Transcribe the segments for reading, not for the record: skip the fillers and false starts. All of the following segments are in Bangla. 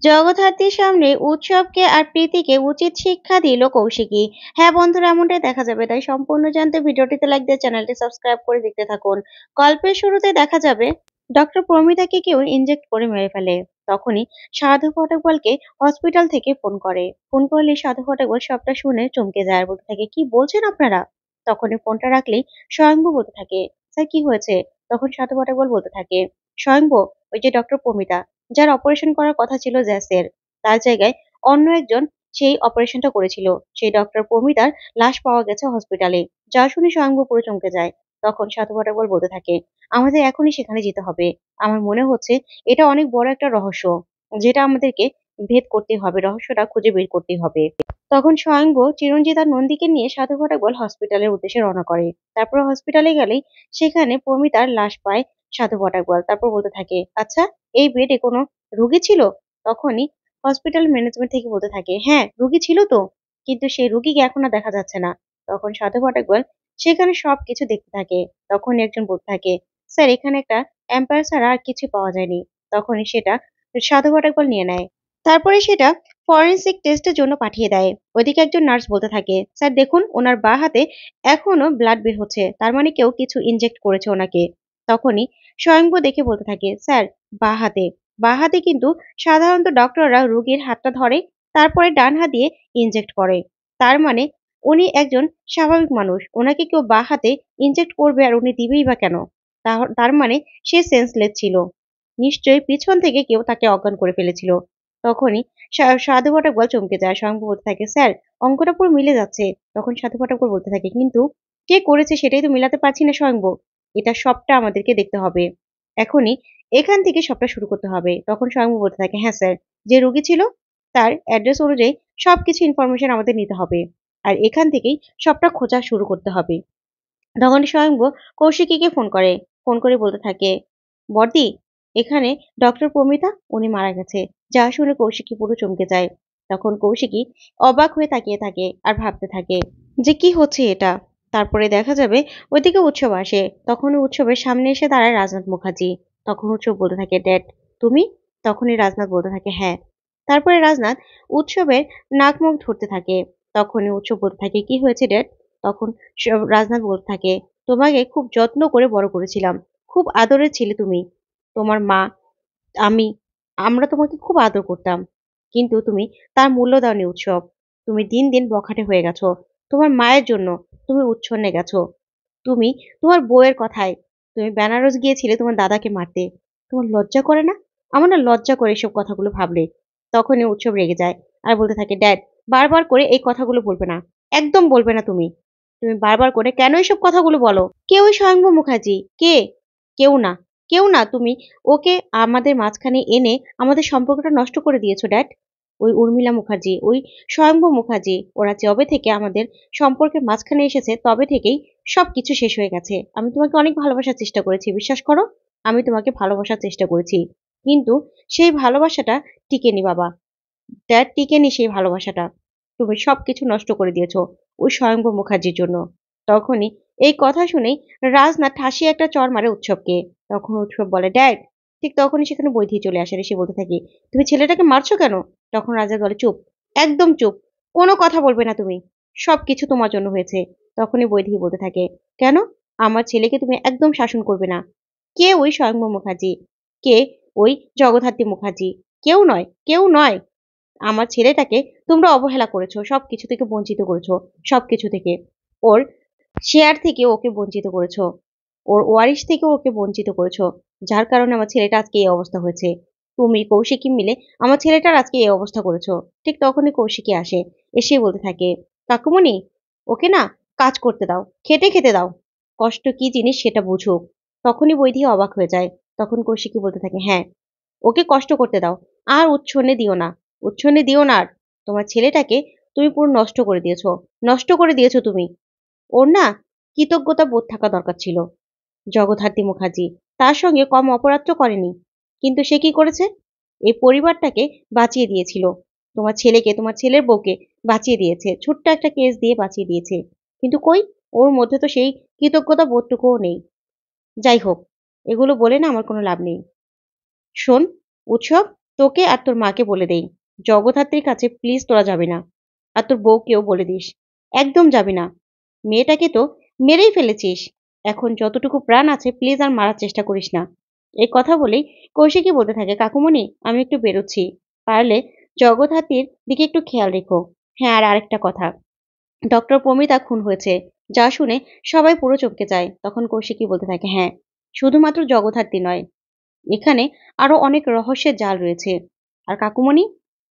জগদ্ধাত্রীর সামনে উৎসবকে আর প্রীতিকে উচিত শিক্ষা দিল কৌশিকী। হ্যাঁ বন্ধুরা, এমনটাই দেখা যাবে, তাই সম্পূর্ণ জানতে ভিডিওটিতে লাইক দিয়ে চ্যানেলটি সাবস্ক্রাইব করে দেখতে থাকুন। গল্পের শুরুতে দেখা যাবে ডক্টর প্রমিতাকে কেউ ইনজেক্ট করে মেরে ফেলে। তখনই সাধু ফটকবলকে হসপিটাল থেকে ফোন করলে সাধু ফটকবল সবটা শুনে চমকে যায় আর বলতে থাকে, কি বলছেন আপনারা? তখনই ফোনটা রাখলেই স্বয়ংভু বলতে থাকে, স্যার কি হয়েছে? তখন সাধু ফটকবল বলতে থাকে, স্বয়ংভু, ওই যে ডক্টর প্রমিতা, যার অপারেশন করার কথা ছিল জ্যাসের, তার জায়গায় অন্য একজন সেই অপারেশনটা করেছিল। সেই ডক্টর প্রমিতার লাশ পাওয়া গেছে হসপিটালে। যা শুনে স্বয়ংভু পুরো চমকে যায়। তখন সাধু ফটকবল বলতে থাকে, আমাদের এখনই সেখানে যেতে হবে। আমার মনে হচ্ছে এটা অনেক বড় একটা রহস্য, যেটা আমাদেরকে ভেদ করতে হবে, রহস্যটা খুঁজে বের করতে হবে। তখন স্বয়ংভু চিরঞ্জিত আর নন্দীকে নিয়ে সাধু ফটকবল হসপিটালের উদ্দেশ্যে রওনা করে। তারপর হসপিটালে গেলেই সেখানে প্রমিতার লাশ পায় সাধু ফটকবল। তারপর বলতে থাকে, আচ্ছা, এই বেডে কোনো রোগী ছিল? তখনই হসপিটাল ম্যানেজমেন্ট থেকে বলতে থাকে, হ্যাঁ রোগী ছিল তো, কিন্তু সেই রোগীকে এখন আর দেখা যাচ্ছে না। তখন সাধু ফটকবল সেখানে সবকিছু দেখতে থাকে। তখন একজন বলতে থাকে, স্যার এখানে একটা এম্পায়ার ছাড়া আর কিছু পাওয়া যায়নি। তখনই সেটা সাধু ফটকবল নিয়ে নেয়। তারপরে সেটা ফরেনসিক টেস্টের জন্য পাঠিয়ে দেয়। ওইদিকে একজন নার্স বলতে থাকে, স্যার দেখুন ওনার বাঁ হাতে এখনো ব্লাড বের হচ্ছে, তার মানে কেউ কিছু ইনজেক্ট করেছে ওনাকে। তখনই স্বয়ংভু দেখে বলতে থাকে, স্যার বাঁ হাতে, বাঁ হাতে কিন্তু সাধারণত ডক্টররা রোগীর হাতটা ধরে, তারপরে ডান হাত দিয়ে ইনজেক্ট করে। তার মানে উনি একজন স্বাভাবিক মানুষ, ওনাকে কেউ বাঁ হাতে ইনজেক্ট করবে আর উনি দিবেই বা কেন? তার মানে সে সেন্সলেস ছিল। নিশ্চয়ই পিছন থেকে কেউ তাকে অজ্ঞান করে ফেলেছিল। তখনই সাধু ফটকবল চমকে যায়। স্বয়ংভু বলতে থাকে, স্যার অঙ্কটা পুরো মিলে যাচ্ছে। তখন সাধু ফটকবল বলতে থাকে, কিন্তু কে করেছে সেটাই তো মিলাতে পারছি না স্বয়ংভু। এটা সবটা আমাদেরকে দেখতে হবে। এখনই এখান থেকে সবটা শুরু করতে হবে। তখন স্বয়ংভু বলতে থাকে, হ্যাঁ স্যার, যে রোগী ছিল তার অ্যাড্রেস অনুযায়ী সবকিছু ইনফরমেশন আমাদের নিতে হবে। আর এখান থেকেই সবটা খোঁজা শুরু করতে হবে। তখন স্বয়ংভু কৌশিকীকে ফোন করে বলতে থাকে, বড়দি, এখানে ডক্টর প্রমিতা উনি মারা গেছে। যা শুনে কৌশিকী পুরো চমকে যায়। তখন কৌশিকী অবাক হয়ে তাকিয়ে থাকে আর ভাবতে থাকে যে কি হচ্ছে এটা। তারপরে দেখা যাবে ওইদিকে উৎসব আসে। তখন উৎসবের সামনে এসে দাঁড়ায় রাজনাথ মুখার্জি। তখন উৎসব বলতে থাকে, ড্যাড তুমি? তখনই রাজনাথ বলতে থাকে, হ্যাঁ। তারপরে রাজনাথ উৎসবের নাক মুখ ধরতে থাকে। তখনই উৎসব বলতে থাকে, কি হয়েছে ড্যাড? তখন রাজনাথ বলতে থাকে, তোমাকে খুব যত্ন করে বড় করেছিলাম, খুব আদরের ছিলে তুমি। তোমার মা, আমি, আমরা তোমাকে খুব আদর করতাম। কিন্তু তুমি তার মূল্য দাওনি উৎসব। তুমি দিন দিন বখাটে হয়ে গেছো। তোমার মায়ের জন্য তুমি উচ্ছন্নে গেছো। তুমি তোমার বউয়ের কথায় তুমি বেনারস গিয়েছিলে তোমার দাদাকে মারতে। তোমার লজ্জা করে না? আমার না লজ্জা করে এসব কথাগুলো ভাবলে। তখনই উৎসব রেগে যায় আর বলতে থাকে, ড্যাড বারবার করে এই কথাগুলো বলবে না, একদম বলবে না তুমি। তুমি বারবার করে কেন এসব কথাগুলো বলো? কে ওই স্বয়ংভু মুখার্জি? কে? কেউ না, কেউ না। তুমি ওকে আমাদের মাঝখানে এনে আমাদের সম্পর্কটা নষ্ট করে দিয়েছো ড্যাড। ওই উর্মিলা মুখার্জি, ওই স্বয়ংভু মুখার্জি, ওরা যবে থেকে আমাদের সম্পর্কের মাঝখানে এসেছে তবে থেকেই সবকিছু শেষ হয়ে গেছে। আমি তোমাকে অনেক ভালোবাসার চেষ্টা করেছি, বিশ্বাস করো। আমি তোমাকে ভালোবাসার চেষ্টা করেছি, কিন্তু সেই ভালোবাসাটা টিকেনি বাবা। ড্যাড টিকেনি সেই ভালোবাসাটা। তুমি সবকিছু নষ্ট করে দিয়েছো ওই স্বয়ংভু মুখার্জির জন্য। তখনই এই কথা শুনেই রাজনাথ ঠাসিয়ে একটা চড় মারে উৎসবকে। তখন উৎসব বলে, ড্যাড। ঠিক তখনই সেখানে বৈধি চলে আসে, এসে বলতে থাকি, তুমি ছেলেটাকে মারছো কেন? তখন রাজা বলে, চুপ, একদম চুপ, কোনো কথা বলবে না তুমি। সবকিছু তোমার জন্য হয়েছে। তখনই বৈধি বলতে থাকে, কেন? আমার ছেলেকে তুমি একদম শাসন করবে না। কে ওই স্বয়ংভু মুখার্জি? কে ওই জগদ্ধাত্রী মুখার্জি? কেউ নয়, কেউ নয়। আমার ছেলেটাকে তোমরা অবহেলা করেছো, সবকিছু থেকে বঞ্চিত করেছো, সবকিছু থেকে। ওর শেয়ার থেকে ওকে বঞ্চিত করেছো, ওর ওয়ারিশ থেকে ওকে বঞ্চিত করেছো, যার কারণে আমার ছেলেটা আজকে এই অবস্থা হয়েছে। তুমি কৌশিকী মিলে আমার ছেলেটার আজকে এই অবস্থা করেছো। ঠিক তখনই কৌশিকী আসে, এসে বলতে থাকে, কাকুমণি, ওকে না কাজ করতে দাও, খেটে খেতে দাও, কষ্ট কি জিনিস সেটা বুঝুক। তখনই বৈদি অবাক হয়ে যায়। তখন কৌশিকী বলতে থাকে, হ্যাঁ, ওকে কষ্ট করতে দাও, আর উচ্ছন্নে দিও না, উচ্ছন্নে দিও না আর। তোমার ছেলেটাকে তুমি পুরো নষ্ট করে দিয়েছো, নষ্ট করে দিয়েছো তুমি। ওর না কৃতজ্ঞতা বোধ থাকা দরকার ছিল। জগদ্ধাত্রী মুখার্জি তার সঙ্গে কম অপরাধ তো করেনি, কিন্তু সে কি করেছে? এই পরিবারটাকে বাঁচিয়ে দিয়েছিল। তোমার ছেলেকে, তোমার ছেলের বউকে বাঁচিয়ে দিয়েছে, ছোট্ট একটা কেস দিয়ে বাঁচিয়ে দিয়েছে। কিন্তু কই, ওর মধ্যে তো সেই কৃতজ্ঞতা বোধটুকুও নেই। যাই হোক, এগুলো বলে না আমার কোনো লাভ নেই। শোন উৎসব, তোকে আর তোর মাকে বলে দেই, জগদ্ধাত্রীর কাছে প্লিজ তোরা যাবি না। আর তোর বউকেও বলে দিস, একদম যাবি না। মেয়েটাকে তো মেরেই ফেলেছিস, এখন যতটুকু প্রাণ আছে প্লিজ আর মারার চেষ্টা করিস না। এই কথা বলেই কৌশিকী বলতে থাকে, কাকুমণি আমি একটু বেরোচ্ছি, পারলে জগদ্ধাত্রীর দিকে একটু খেয়াল রেখো। হ্যাঁ, আর আরেকটা কথা, ডক্টর প্রমিতা খুন হয়েছে, যা শুনে সবাই পুরো চমকে যায়। তখন কৌশিকী বলতে থাকে, হ্যাঁ, শুধুমাত্র জগদ্ধাত্রী নয়, এখানে আরো অনেক রহস্যের জাল রয়েছে। আর কাকুমণি,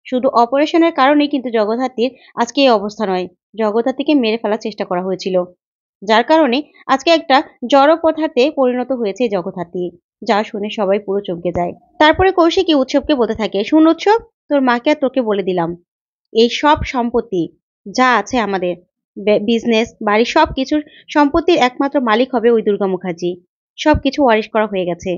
শুধু অপারেশনের কারণেই কিন্তু জগদ্ধাত্রীর আজকে এই অবস্থা নয়, জগদ্ধাত্রীকে মেরে ফেলার চেষ্টা করা হয়েছিল, যার কারণে আজকে একটা জড় পদার্থে পরিণত হয়েছে এই জগদ্ধাত্রী। যা শুনে সবাই পুরো চমকে যায়। তারপরে কৌশিকী উৎসবকে বলতে থাকে, শুন উৎসব, তোর মাকে আর তোকে বলে দিলাম, এই সব সম্পত্তি যা আছে আমাদের, বিজনেস, বাড়ি, সবকিছুর সম্পত্তির একমাত্র মালিক হবে ওই দুর্গা মুখার্জি। সবকিছু ওয়ারিশ করা হয়ে গেছে।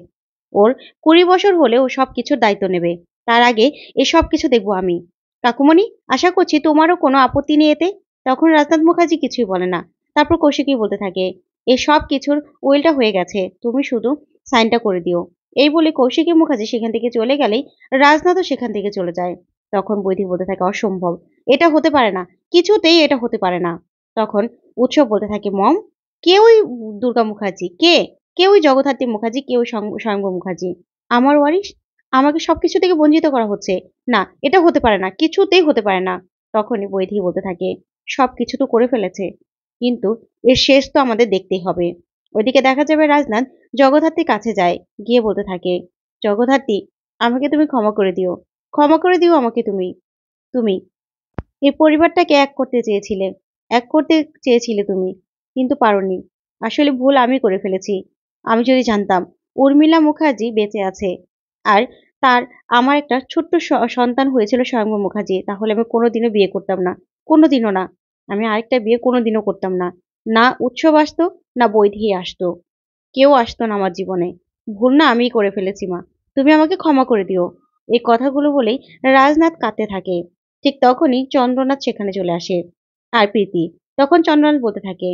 ওর 20 বছর হলে ও সবকিছুর দায়িত্ব নেবে। তার আগে এই সবকিছু দেখবো আমি। কাকুমণি, আশা করছি তোমারও কোনো আপত্তি নেই এতে। তখন রাজনাথ মুখার্জি কিছুই বলে না। তারপর কৌশিকী বলতে থাকে, এই সব কিছুর উইলটা হয়ে গেছে, তুমি শুধু সাইনটা করে দিও। এই বলে কৌশিকী মুখার্জি সেখান থেকে চলে গেলেই রাজনাথও সেখান থেকে চলে যায়। তখন বৈদি বলতে থাকে, অসম্ভব, এটা হতে পারে না, কিছুতেই এটা হতে পারে না। তখন উৎসব বলতে থাকে, মম, কে ওই দুর্গা মুখার্জি, কে কে ওই জগদ্ধাত্রী মুখার্জি, কে ওই স্বয়ম্ভু মুখার্জি? আমার ওয়ারিশ, আমাকে সবকিছু থেকে বঞ্চিত করা হচ্ছে। না, এটা হতে পারে না, কিছুতেই হতে পারে না। তখনই বৈধি বলতে থাকে, সবকিছু তো করে ফেলেছে, কিন্তু এর শেষ তো আমাদের দেখতেই হবে। ওইদিকে দেখা যাবে রাজনাথ জগদ্ধাত্রীর কাছে যায়, গিয়ে বলতে থাকে, জগদ্ধাত্রী, আমাকে তুমি ক্ষমা করে দিও, ক্ষমা করে দিও আমাকে তুমি। তুমি এই পরিবারটাকে এক করতে চেয়েছিলে, এক করতে চেয়েছিলে তুমি, কিন্তু পারোনি। আসলে ভুল আমি করে ফেলেছি। আমি যদি জানতাম উর্মিলা মুখার্জি বেঁচে আছে, আর তার আমার একটা ছোট্ট সন্তান হয়েছিল স্বয়ম্ভু মুখার্জি, তাহলে আমি কোনোদিনও বিয়ে করতাম না, কোনোদিনও না। আমি আরেকটা বিয়ে কোনোদিনও করতাম না। না উৎসব আসতো, না বৈদেহী আসতো, কেউ আসতো না আমার জীবনে। ভুল না আমিই করে ফেলেছি মা, তুমি আমাকে ক্ষমা করে দিও। এই কথাগুলো বলেই রাজনাথ কাঁদতে থাকে। ঠিক তখনই চন্দ্রনাথ সেখানে চলে আসে, আর প্রীতি। তখন চন্দ্রনাথ বলতে থাকে,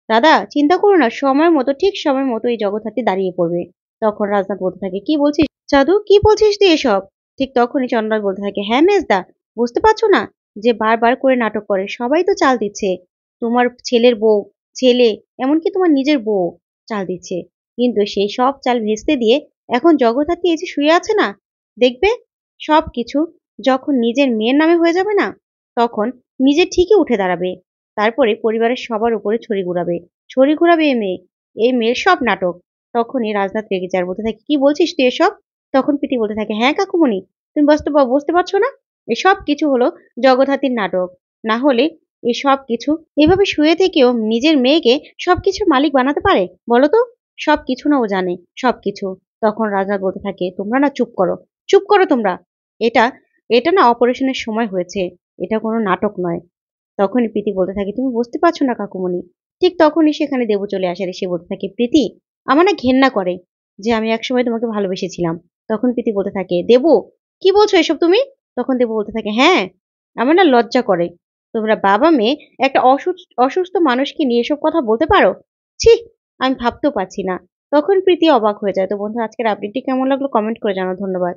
দাদা চিন্তা করো না, সময় মতো, ঠিক সময় মতো এই জগদ্ধাত্রী দাঁড়িয়ে পড়বে। তখন রাজনাথ বলতে থাকে, কি বলছিস জাদু, কি বলছিস তুই এসব? ঠিক তখনই চন্দ্রনাথ বলতে থাকে, হ্যাঁ মেজদা, বুঝতে পারছো না, যে বারবার করে নাটক করে, সবাই তো চাল দিচ্ছে। তোমার ছেলের বউ, ছেলে, এমনকি তোমার নিজের বউ চাল দিচ্ছে, কিন্তু সেই সব চাল ভেস্তে দিয়ে এখন জগদ্ধাত্রী এই যে শুয়ে আছে না, দেখবে সবকিছু যখন নিজের মেয়ের নামে হয়ে যাবে না, তখন নিজে ঠিকই উঠে দাঁড়াবে। তারপরে পরিবারের সবার উপরে ছড়ি ঘুরাবে, ছড়ি ঘুরাবে এই মেয়ে, এই মেয়ের সব নাটক। তখনই রাজনাথ রেগে যায়, বলতে থাকে, কি বলছিস তুই এসব? তখন প্রীতি বলতে থাকে, হ্যাঁ কাকুমণি, তুমি বুঝতে পারছো না, এসব কিছু হলো জগদ্ধাত্রীর নাটক। না হলে এই সব কিছু এভাবে শুয়ে থেকেও নিজের মেয়েকে সবকিছুর মালিক বানাতে পারে বলো তো? সবকিছু না ও জানে, সবকিছু। তখন রাজনাথ বলতে থাকে, তোমরা না চুপ করো, চুপ করো তোমরা। এটা এটা না অপারেশনের সময় হয়েছে, এটা কোনো নাটক নয়। তখনই প্রীতি বলতে থাকে, তুমি বুঝতে পারছো না কাকুমণি। ঠিক তখনই সেখানে দেবু চলে আসে, আর সে বলতে থাকে, প্রীতি, আমার না ঘেন্না করে যে আমি একসময় তোমাকে ভালোবেসেছিলাম। তখন প্রীতি বলতে থাকে, দেবু, কি বলছো এসব তুমি? তখন দেবু বলতে থাকে, হ্যাঁ, আমার না লজ্জা করে, তোমরা বাবা মেয়ে একটা অসুস্থ মানুষকে নিয়ে এসব কথা বলতে পারো? ছি, আমি ভাবতেও পারছি না। তখন প্রীতি অবাক হয়ে যায়। তো বন্ধু, আজকের আপডেটটি কেমন লাগলো কমেন্ট করে জানাও। ধন্যবাদ।